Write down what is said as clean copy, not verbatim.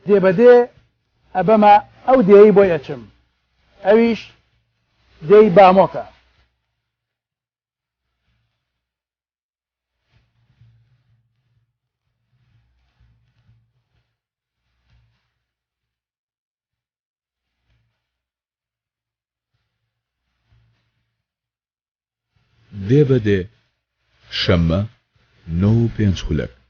دێبەدێ ئەبەمە ئەو دێی بۆ یەچم ئەویش دێی بامۆکە دێبەدێ شەممە 9:05